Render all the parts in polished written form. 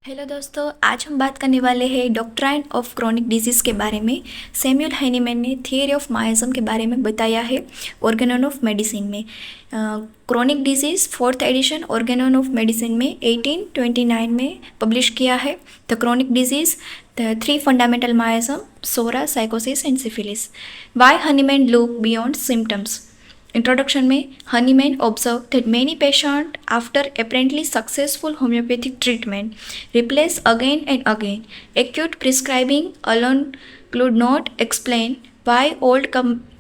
Hello दोस्तों, आज हम बात करने वाले हैं डॉक्ट्राइन ऑफ क्रोनिक डिजीज़ के बारे में। सैमुअल हैनीमैन ने थियरी ऑफ माइज़म के बारे में बताया है ऑर्गेनन ऑफ मेडिसिन में। Chronic disease fourth edition organon of medicine में 1829 में पब्लिश किया है। The chronic disease the three fundamental miasm, psora, sycosis and syphilis. Why Hahnemann look beyond symptoms. Introduction में Honeyman observed that many patients after apparently successful homeopathic treatment replace again and again. Acute prescribing alone could not explain why old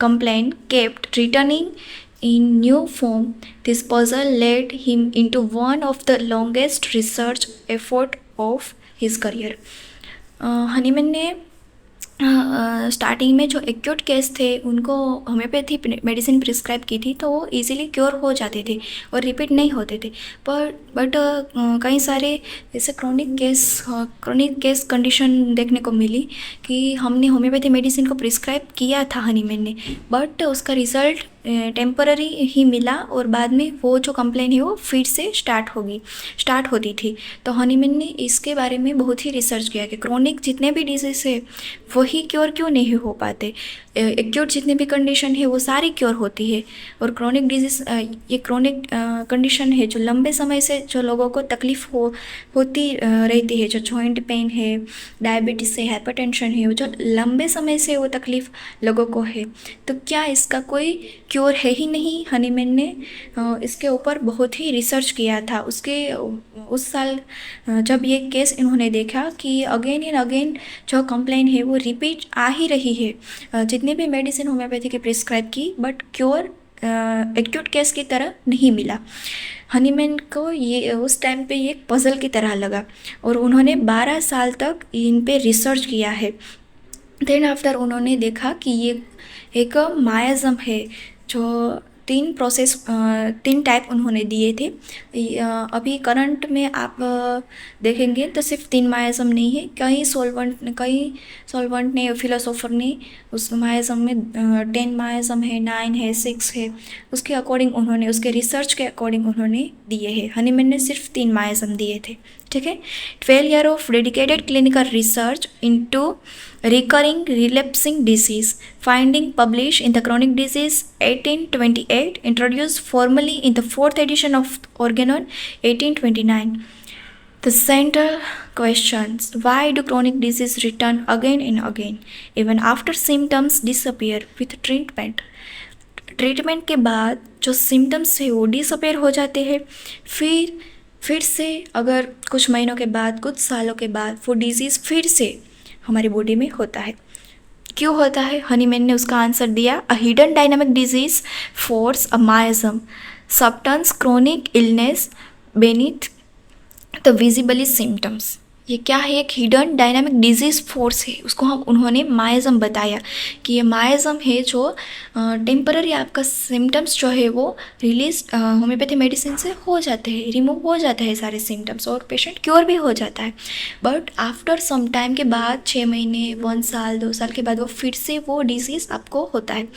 complaint kept returning in new form. This puzzle led him into one of the longest research effort of his career. Hahnemann ने starting में जो acute case थे उनको homeopathy medicine prescribe की थी तो वो easily cure हो जाते थे और रिपीट नहीं होते थे। बट कई सारे ऐसे क्रोनिक केस कंडीशन देखने को मिली कि हमने होम्योपैथी मेडिसिन को प्रिस्क्राइब किया था हनीमैन ने, बट उसका रिज़ल्ट टेम्पररी ही मिला और बाद में वो जो कंप्लेन है वो फिर से स्टार्ट होती थी। तो हनीमैन ने इसके बारे में बहुत ही रिसर्च किया कि क्रोनिक जितने भी डिजीज़ है वही क्योर क्यों नहीं हो पाते, एक्यूट जितने भी कंडीशन है वो सारी क्योर होती है। और क्रोनिक डिजीज़ ये क्रोनिक कंडीशन है जो लंबे समय से जो लोगों को तकलीफ़ होती रहती है, जो जॉइंट पेन है, डायबिटीज़ है, हाइपरटेंशन है, जो लंबे समय से वो तकलीफ़ लोगों को है, तो क्या इसका कोई क्योर है ही नहीं। हनीमैन ने इसके ऊपर बहुत ही रिसर्च किया था। उस साल जब ये केस इन्होंने देखा कि अगेन एंड अगेन जो कंप्लेन है वो रिपीट आ ही रही है, जितने भी मेडिसिन होम्योपैथी की प्रिस्क्राइब की, बट क्योर एक्यूट केस की तरह नहीं मिला। हनीमैन को ये उस टाइम पे ये पजल की तरह लगा और उन्होंने 12 साल तक इन पे रिसर्च किया है। देन आफ्टर उन्होंने देखा कि ये एक मायाज़म है जो तीन टाइप उन्होंने दिए थे। अभी करंट में आप देखेंगे तो सिर्फ 3 मायाज़म नहीं है, कई सॉल्वेंट ने, फिलोसोफर ने उस मायाज़म में 10 मायाज़म है, 9 है, 6 है, उसके अकॉर्डिंग उन्होंने, उसके रिसर्च के अकॉर्डिंग उन्होंने दिए हैं। हनीमैन ने सिर्फ 3 मायाज़म दिए थे, ठीक है। 12 years of dedicated clinical research into recurring relapsing disease, finding published in the Chronic Disease 1828, introduced formally in the 4th edition of Organon 1829. The central questions: why do chronic disease return again and again, even after symptoms disappear with treatment? Treatment के बाद जो symptoms है वो disappear हो जाते हैं, फिर से अगर कुछ महीनों के बाद, कुछ सालों के बाद वो डिजीज़ फिर से हमारी बॉडी में होता है। क्यों होता है? हनीमैन ने उसका आंसर दिया, a hidden dynamic disease force a miasm subtends chronic illness beneath the visibly symptoms. ये क्या है? एक हिडन डायनामिक डिजीज़ फोर्स है, उसको उन्होंने माइज़म बताया कि ये माइज़म है जो टेम्पररी आपका सिम्टम्स जो है वो रिलीज होम्योपैथी मेडिसिन से हो जाते हैं, रिमूव हो जाते हैं सारे सिम्टम्स और पेशेंट क्योर भी हो जाता है। बट आफ्टर सम टाइम के बाद, 6 महीने, 1 साल, 2 साल के बाद वो फिर से वो डिजीज़ आपको होता है।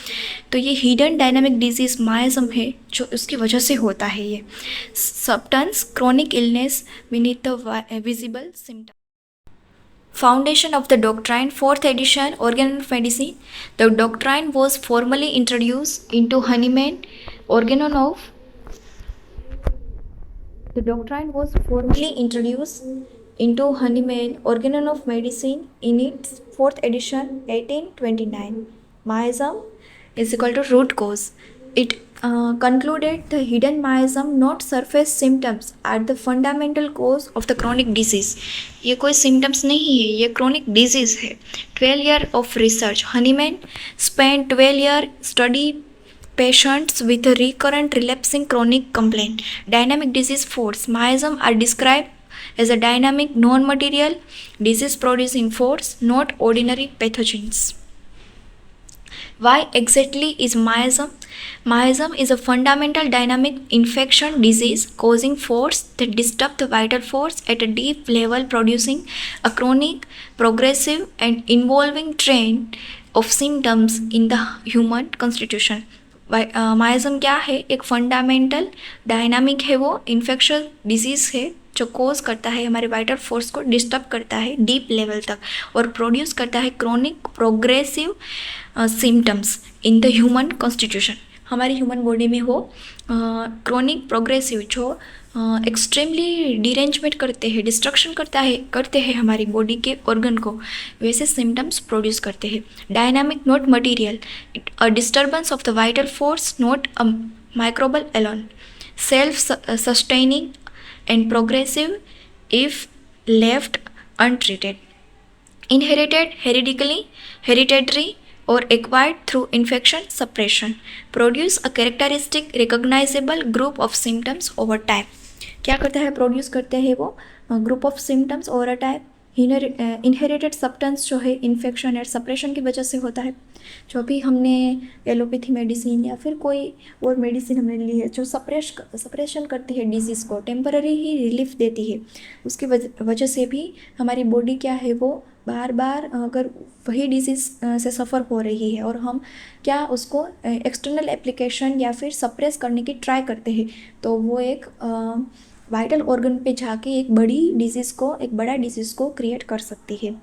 तो ये हिडन डायनामिक डिजीज़ माइज़म है जो उसकी वजह से होता है। ये subtends chronic illness beneath the visible symptom. Foundation of the Doctrine, 4th edition, Organon of Medicine. The doctrine was formally introduced into Hahnemann Organon of. The doctrine was formally introduced into Hahnemann Organon of Medicine in its 4th edition, 1829. Miasm is equal to root cause. It concluded the hidden miasm, not surface symptoms, are the fundamental cause of the chronic disease. ये कोई symptoms नहीं है, ये chronic disease है। 12 years of research. Hahnemann spent 12 years study patients with a recurrent relapsing chronic complaint. Dynamic disease force. Miasm are described as a dynamic non-material disease producing force, not ordinary pathogens. Why exactly is miasm? Miasm is a fundamental dynamic infection disease causing force that disturb the vital force at a deep level, producing a chronic, progressive and involving trend of symptoms in the human constitution. माइज़म क्या है? एक fundamental dynamic है, वो infection disease है जो कोज करता है हमारे वाइटल फोर्स को डिस्टर्ब करता है डीप लेवल तक और प्रोड्यूस करता है chronic progressive symptoms in the human constitution. हमारी ह्यूमन बॉडी में वो क्रोनिक प्रोग्रेसिव जो एक्सट्रीमली डिरेंजमेंट करते हैं, डिस्ट्रक्शन करते हैं हमारी बॉडी के ऑर्गन को, वैसे सिम्टम्स प्रोड्यूस करते हैं। Dynamic not material, a disturbance of the vital force not a microbial alone, self sustaining and progressive if left untreated, inherited hereditary or acquired through infection suppression, produce a characteristic recognizable group of symptoms over time। क्या करता है, produce करते हैं वो group of symptoms over a time. Inherited substance जो है infection और suppression की वजह से होता है। जो भी हमने एलोपैथी मेडिसिन या फिर कोई और मेडिसिन हमने ली है जो सप्रेशन करती है डिजीज़ को, टेम्पररी ही रिलीफ देती है, उसकी वजह से भी हमारी बॉडी क्या है वो बार बार अगर वही डिजीज़ से सफ़र हो रही है और हम क्या उसको एक्सटर्नल एप्लीकेशन या फिर सप्रेस करने की ट्राई करते हैं, तो वो एक वाइटल ऑर्गन पे जाके एक बड़ा डिजीज़ को क्रिएट कर सकती है।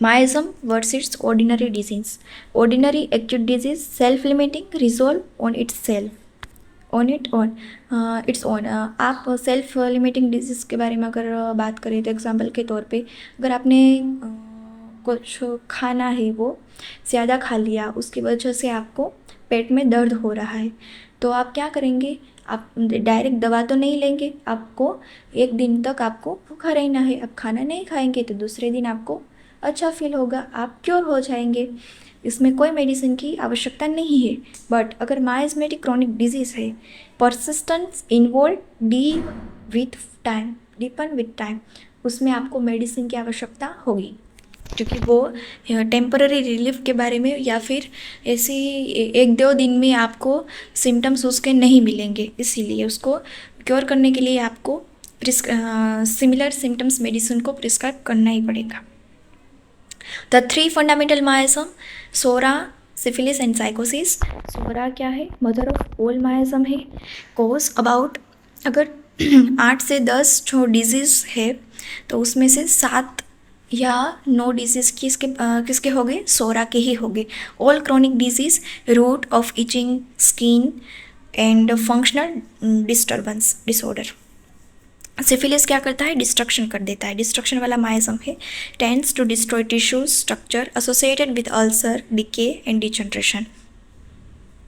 Miasm versus ordinary disease. Ordinary acute disease self limiting, resolve on its own. आप सेल्फ लिमिटिंग डिजीज़ के बारे में अगर बात करें तो एग्जांपल के तौर पे अगर आपने कुछ खाना है वो ज़्यादा खा लिया, उसकी वजह से आपको पेट में दर्द हो रहा है, तो आप क्या करेंगे, आप डायरेक्ट दवा तो नहीं लेंगे, आपको एक दिन तक आपको भूखा रहना है। आप खाना नहीं खाएंगे तो दूसरे दिन आपको अच्छा फील होगा, आप क्योर हो जाएंगे, इसमें कोई मेडिसिन की आवश्यकता नहीं है। बट अगर माइasthmatic क्रोनिक डिजीज़ है, persistence involve deepen with time, उसमें आपको मेडिसिन की आवश्यकता होगी, क्योंकि वो टेम्पररी रिलीफ के बारे में या फिर ऐसे 1-2 दिन में आपको सिम्टम्स उसके नहीं मिलेंगे, इसीलिए उसको क्योर करने के लिए आपको सिमिलर सिम्टम्स मेडिसिन को प्रिस्क्राइब करना ही पड़ेगा। The 3 fundamental miasm, psora, syphilis and sycosis. Psora क्या है, मदर ऑफ ऑल माइजम है। कोज अबाउट अगर 8 से 10 जो डिजीज़ है तो उसमें से 7 या 9 डिजीज़ किसके हो गए, सोरा के ही हो गए। All chronic disease, root of itching, skin and functional disorder. Syphilis क्या करता है, डिस्ट्रक्शन कर देता है, डिस्ट्रक्शन वाला माइजम है। Tends to destroy tissues structure associated with ulcer, decay and degeneration.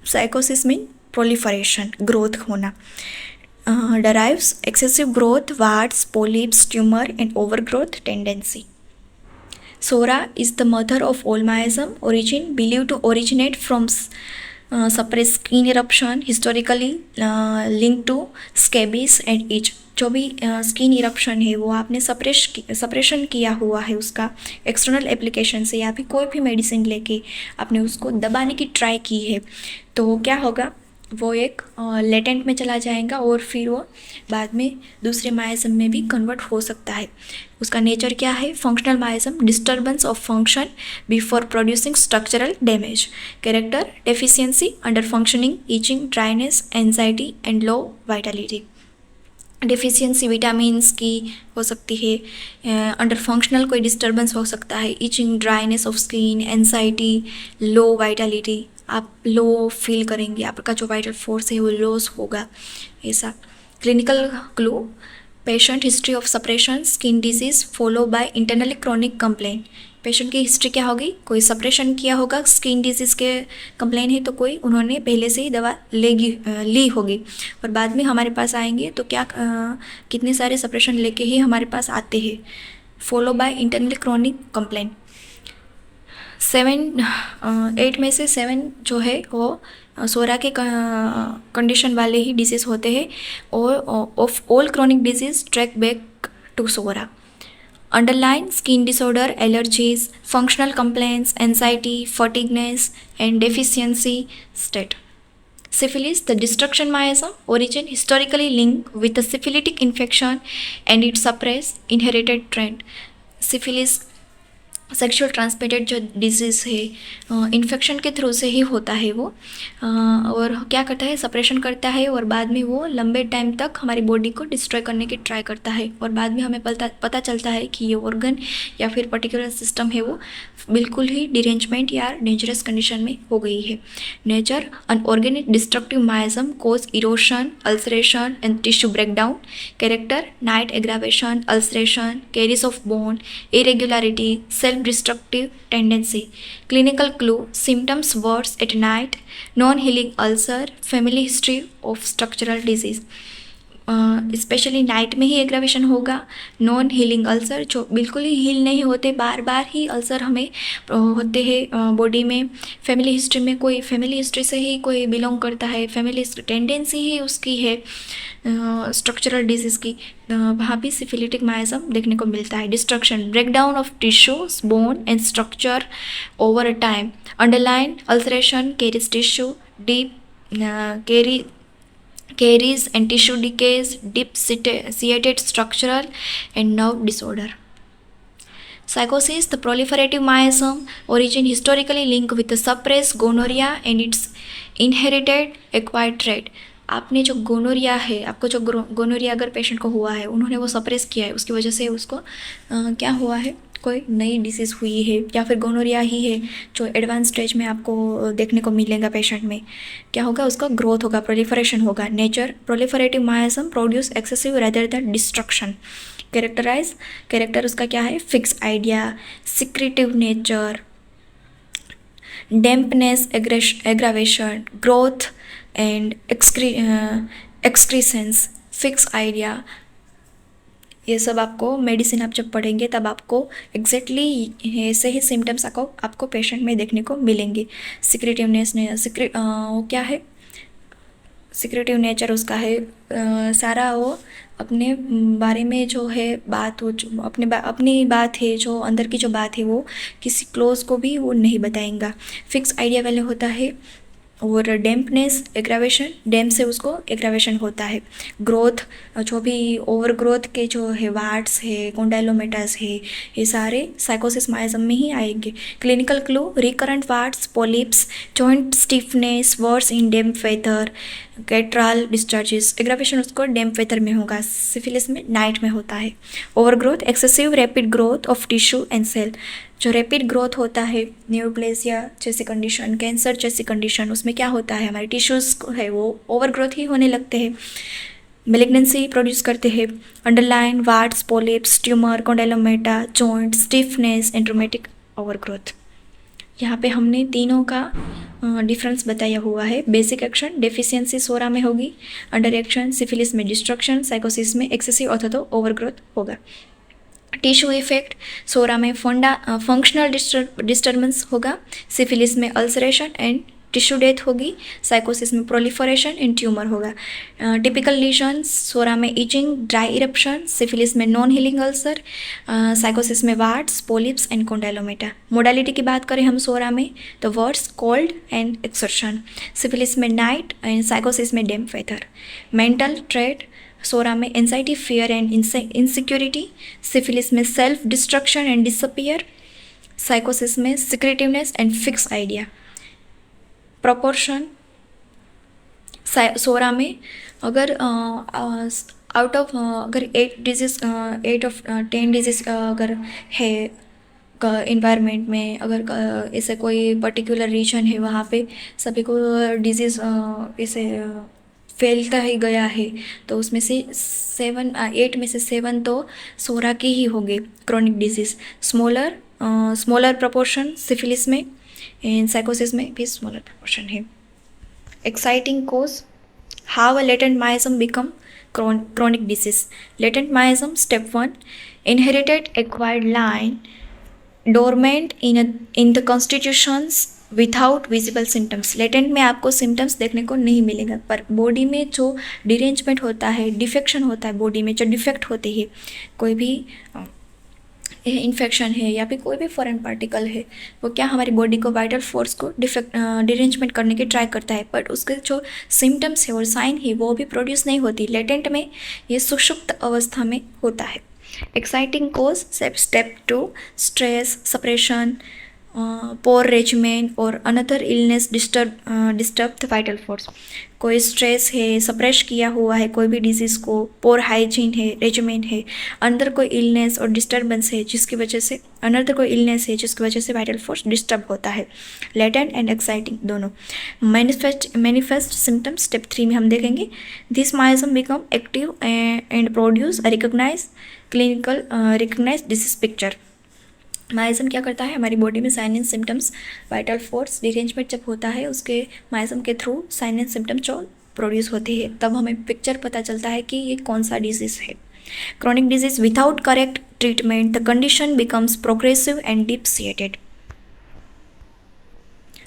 Sycosis mean proliferation, growth होना। Drives excessive growth, warts, polyps, tumor and overgrowth tendency. Sora is the mother of all miasm, believed to originate from suppressed skin eruption, historically linked to scabies and itch। जो भी skin eruption है वो आपने suppression किया हुआ है उसका external application से या फिर कोई भी मेडिसिन लेके आपने उसको दबाने की ट्राई की है, तो क्या होगा, वो एक लेटेंट में चला जाएगा और फिर वो बाद में दूसरे माइजम में भी कन्वर्ट हो सकता है। उसका नेचर क्या है, functional miasm, disturbance of function before producing structural damage. Character, deficiency, under functioning, itching, dryness, anxiety and low Vitality. Deficiency vitamins की हो सकती है, अंडर फंक्शनल कोई डिस्टर्बेंस हो सकता है, itching, dryness of skin, anxiety, low Vitality, आप low feel करेंगे, आपका जो वाइटल फोर्स है वो लॉस होगा, ऐसा। Clinical clue, patient history of suppression, skin disease follow by internally chronic complaint. Patient की हिस्ट्री क्या होगी, कोई सप्रेशन किया होगा, स्किन डिजीज़ के कंप्लेन है तो कोई उन्होंने पहले से ही दवा ली होगी और बाद में हमारे पास आएंगे तो क्या कितने सारे सप्रेशन लेके ही हमारे पास आते हैं। Follow by internally chronic complaint. 8 में से 7 जो है वो सोरा के कंडीशन वाले ही डिजीज़ होते हैं और of all chronic disease track back to psora. Underlying skin disorder, allergies, functional complaints, anxiety, fatigueness, and deficiency state. Syphilis, the destruction miasm, origin historically linked with the syphilitic infection and its suppressed inherited trend. Syphilis sexual transmitted जो disease है infection के through से ही होता है वो, और क्या करता है, सप्रेशन करता है और बाद में वो लंबे टाइम तक हमारी बॉडी को डिस्ट्रॉय करने की ट्राई करता है, और बाद में हमें पता चलता है कि ये ऑर्गन या फिर पर्टिकुलर सिस्टम है वो बिल्कुल ही डिरेंजमेंट या डेंजरस कंडीशन में हो गई है. Nature, unorganic destructive miasm cause erosion, ulceration and tissue breakdown. Character, night aggravation, ulceration, caries of bone, irregularity, self-destructive tendency. Clinical clue, symptoms worse at night, non-healing ulcer, family history of structural disease. Specially night में ही aggravation होगा. Non healing ulcer जो बिल्कुल ही heal नहीं होते, बार बार ही ulcer हमें होते हैं body में. फैमिली हिस्ट्री में कोई फैमिली हिस्ट्री से ही कोई बिलोंग करता है, फैमिली टेंडेंसी ही उसकी है स्ट्रक्चरल डिजीज़ की, वहाँ भी सिफिलिटिक माइजम देखने को मिलता है. Destruction, breakdown of tissues, bone and structure over a time. Underline ulceration, carries tissue, deep caries and tissue decays, deep-seated structural and nerve disorder. Psychosis, the proliferative miasm, origin historically linked with the suppressed gonorrhea and its inherited acquired trait. आपने जो gonorrhoea है, आपको जो gonorrhoea अगर patient को हुआ है, उन्होंने वो सप्रेस किया है, उसकी वजह से उसको क्या हुआ है, कोई नई डिसीज़ हुई है या फिर गोनोरिया ही है जो एडवांस स्टेज में आपको देखने को मिलेगा पेशेंट में, क्या होगा, उसका ग्रोथ होगा, प्रोलिफरेशन होगा. Nature, proliferative miasm produce excessive rather than destruction. Character उसका क्या है, fix idea, secretive nature, dampness, aggravation, growth and excrescence, fix idea. ये सब आपको मेडिसिन आप जब पढ़ेंगे तब आपको एग्जैक्टली ऐसे ही सिम्टम्स आपको पेशेंट में देखने को मिलेंगे. सिक्रेटिवनेस वो क्या है, सिक्रेटिव नेचर उसका है, सारा वो अपने बारे में जो है बात, वो अपनी बात है, जो अंदर की जो बात है वो किसी क्लोज को भी वो नहीं बताएंगा. फिक्स आइडिया वाले होता है. और डेम्पनेस, एग्रावेशन, डैम से उसको एग्रावेशन होता है. ग्रोथ, जो भी ओवर ग्रोथ के जो है वार्ड्स है, कॉन्डाइलोमेटास है, ये सारे साइकोसिस माइजम में ही आएंगे. Clinical clue, recurrent warts, polyps, joint stiffness, worse in damp weather, catarrhal discharges. Aggravation उसको डैम फेथर में होगा. सिफिलिस में नाइट में होता है. Over growth, excessive rapid growth of tissue and cell. जो रैपिड ग्रोथ होता है, न्यूरोप्लेसिया जैसी कंडीशन, कैंसर जैसी कंडीशन, उसमें क्या होता है, हमारे टिश्यूज़ है वो ओवर ग्रोथ ही होने लगते हैं, मेलिग्नेंसी प्रोड्यूस करते हैं. Underline warts, polyps, tumour, condylomata, joint stiffness, and dramatic over growth. यहाँ पे हमने तीनों का डिफरेंस बताया हुआ है. बेसिक एक्शन, डेफिशिएंसी सोरा में होगी. अंडर एक्शन, सिफिलिस में डिस्ट्रक्शन, साइकोसिस में एक्सेसिव अथवा तो ओवर ग्रोथ होगा. टिश्यू इफेक्ट, सोरा में फंक्शनल डिस्टर्बेंस होगा. सिफिलिस में अल्सरेशन एंड टिश्यू डेथ होगी. साइकोसिस में प्रोलिफरेशन एंड ट्यूमर होगा. टिपिकल लीजन्स, सोरा में इचिंग, ड्राई इरप्शन. सिफिलिस में नॉन हीलिंग अल्सर. साइकोसिस में वार्ड्स, पॉलिप्स एंड कॉन्डाइलोमेटा. मोडालिटी की बात करें हम सोरा में तो words, cold and exertion. Syphilis में नाइट एंड साइकोसिस में डेम फेथर. मेंटल ट्रेट, सोरा में anxiety, fear and insecurity. Syphilis में सेल्फ डिस्ट्रक्शन एंड डिसअपियर. साइकोसिस में सिक्रेटिवनेस एंड फिक्स आइडिया. प्रोपोर्शन, सोरा में अगर आउट ऑफ अगर 8 ऑफ 10 डिजीज़ अगर है इन्वायरमेंट में, अगर ऐसे कोई पर्टिकुलर रीजन है वहाँ पे सभी को डिजीज़ ऐसे फैलता ही गया है, तो उसमें से 8 में से 7 तो सोरा के ही होंगे chronic disease. Smaller proportion syphilis में एंड साइकोसिस में भी स्मॉलर प्रोपोर्शन है. Exciting cause, how a latent miasm become chronic disease. Latent miasm, step 1, inherited acquired line, dormant in the constitutions without visible symptoms. Latent में आपको symptoms देखने को नहीं मिलेगा, पर बॉडी में जो डिरेंजमेंट होता है, डिफेक्शन होता है, बॉडी में जो डिफेक्ट होते हैं, कोई भी इन्फेक्शन है या फिर कोई भी फॉरेन पार्टिकल है, वो क्या हमारी बॉडी को वाइटल फोर्स को डिरेंजमेंट करने की ट्राई करता है, बट उसके जो सिम्टम्स है और साइन है वो भी प्रोड्यूस नहीं होती. लेटेंट में ये सुषुप्त अवस्था में होता है. एक्साइटिंग कोज स्टेप 2 स्ट्रेस सप्रेशन पोर रेजिमेन और another illness disturb the vital force. कोई स्ट्रेस है, सप्रेश किया हुआ है कोई भी डिजीज़ को, पोर हाइजीन है, रेजिमेन है, अंदर कोई इलनेस और डिस्टर्बेंस है जिसकी वजह से अनदर कोई इलनेस है जिसकी वजह से वाइटल फोर्स डिस्टर्ब होता है। लेटेंट एंड एक्साइटिंग दोनों। मैनिफेस्ट सिम्टम्स स्टेप 3 में हम देखेंगे। This miasm become active and produce recognize disease picture. Miasm क्या करता है, हमारी बॉडी में sign and symptoms, vital force derangement जब होता है उसके माइजम के थ्रू साइन एंड सिम्टम्स जो प्रोड्यूस होते हैं तब हमें पिक्चर पता चलता है कि ये कौन सा डिजीज़ है। Chronic disease without correct treatment the condition becomes progressive and deep seated.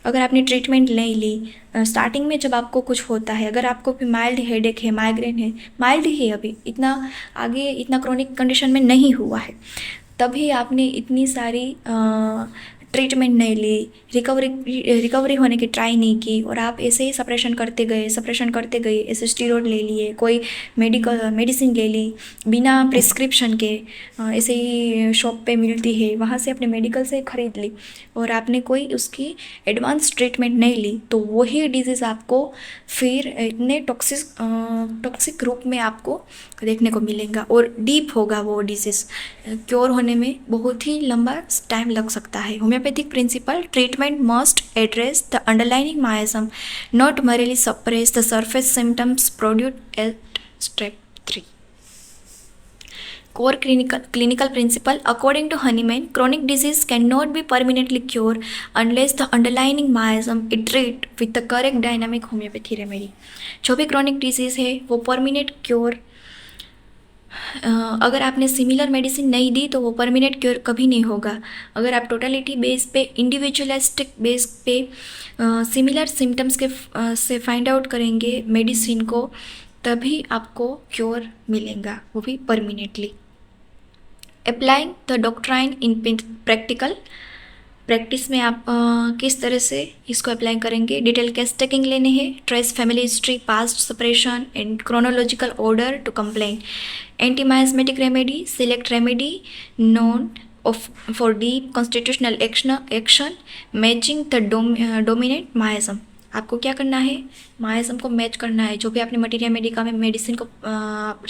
अगर आपने ट्रीटमेंट नहीं ली, स्टार्टिंग में जब आपको कुछ होता है, अगर आपको भी माइल्ड हेडेक है, माइग्रेन है, माइल्ड ही है, अभी इतना आगे इतना क्रॉनिक कंडीशन में नहीं हुआ है, तभी आपने इतनी सारी ट्रीटमेंट नहीं ली, रिकवरी होने की ट्राई नहीं की और आप ऐसे ही सप्रेशन करते गए, ऐसे स्टीरॉयड ले लिए, कोई मेडिसिन ले ली बिना प्रिस्क्रिप्शन के, ऐसे ही शॉप पे मिलती है वहाँ से अपने मेडिकल से खरीद ली और आपने कोई उसकी एडवांस ट्रीटमेंट नहीं ली, तो वही डिजीज़ आपको फिर इतने टॉक्सिक रूप में आपको देखने को मिलेगा और डीप होगा वो डिजीज़। क्योर होने में बहुत ही लंबा टाइम लग सकता है। Homeopathic principle treatment must address the underlining miasm, not merely suppress the surface symptoms produced at step 3. Core clinical principle according to Hahnemann, chronic disease cannot be permanently cured unless the underlying miasm is treated with the correct dynamic homeopathy remedy. जो भी chronic disease है वो permanent cure, अगर आपने similar medicine नहीं दी तो वो permanent cure कभी नहीं होगा। अगर आप टोटलिटी बेस पे, इंडिविजुअलिस्टिक बेस पे सिमिलर सिम्टम्स के से फाइंड आउट करेंगे मेडिसिन को, तभी आपको क्योर मिलेगा, वो भी permanently. Applying the doctrine in practice में आप किस तरह से इसको अप्लाई करेंगे। डिटेल केस टेकिंग लेने हैं, trace family history, past suppression and chronological order to complain, antimiasmatic remedy, select remedy known for deep constitutional action, matching the dominant miasm. आपको क्या करना है, माइजम को मैच करना है। जो भी आपने मटीरिया मेडिका में मेडिसिन को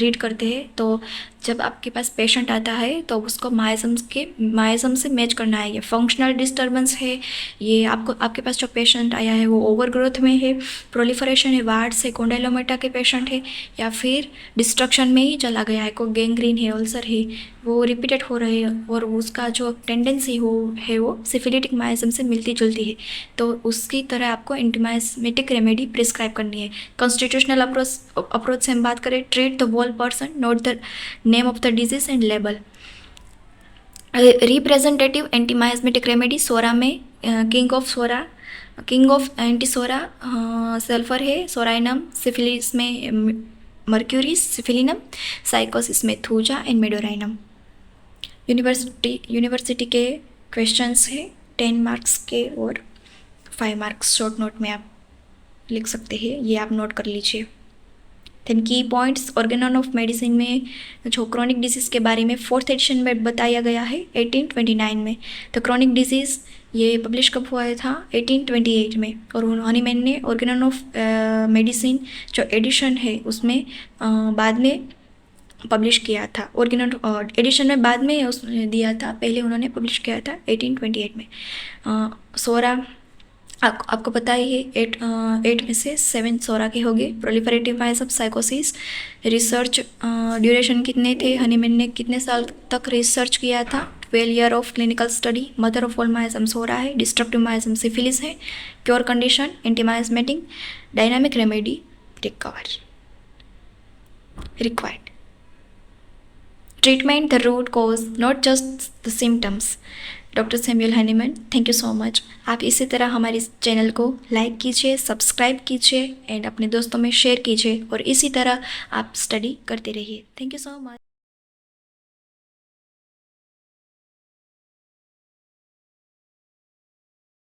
रीड करते हैं तो जब आपके पास पेशेंट आता है तो उसको माइजम से मैच करना है। ये फंक्शनल डिस्टर्बेंस है, ये आपके पास जो पेशेंट आया है वो ओवरग्रोथ में है, प्रोलिफरेशन है, वार्ड्स है, कोंडाइलोमेटा के पेशेंट है, या फिर डिस्ट्रक्शन में ही चला गया है, कोई गैंग्रीन है, अल्सर है, वो रिपीटेड हो रहे हैं और उसका जो टेंडेंसी वो सिफिलिटिक माइजम से मिलती जुलती है, तो उसकी तरह आपको एंटीमाइस्मेटिक रेमेडी प्रिस्क्राइब करनी है। कॉन्स्टिट्यूशनल अप्रोच से हम बात करें, treat the whole person, not the name of the disease and label. Representative antimiasmatic remedy, psora में किंग ऑफ एंटीसोरा सल्फर है, सोराइनम, सिफिलिस में मर्क्यूरिस, सिफिलिनम, साइकोसिस में थूजा एंड मेडोराइनम। यूनिवर्सिटी के questions है 10 मार्क्स के और 5 marks short note में आप लिख सकते हैं, ये आप नोट कर लीजिए। देन की पॉइंट्स ऑर्गेनन ऑफ मेडिसिन में जो क्रॉनिक डिजीज़ के बारे में 4th एडिशन में बताया गया है 1829 में। तो क्रॉनिक डिजीज़ ये पब्लिश कब हुआ था, 1828 में, और हनीमैन ने ऑर्गेनन ऑफ मेडिसिन जो एडिशन है उसमें बाद में पब्लिश किया था। ऑर्गेनल एडिशन में बाद में उसने दिया था, पहले उन्होंने पब्लिश किया था 1828 में। सोरा आपको पता ही है, 8 में से 7 सोरा के हो गए। प्रोलिफरेटिव माइजम, साइकोसिस, रिसर्च ड्यूरेशन कितने थे, हनीमैन ने कितने साल तक रिसर्च किया था, 12 year of clinical study. Mother of all miasm psora है, डिस्ट्रक्टिव माइजम सिफिलिस है, cure condition antimiasmatic, dynamic remedy required. Treatment the root cause, not just the symptoms. Doctor Samuel Hahnemann, thank you so much. आप इसी तरह हमारे channel को like कीजिए, subscribe कीजिए and अपने दोस्तों में शेयर कीजिए और इसी तरह आप स्टडी करते रहिए। Thank you so much.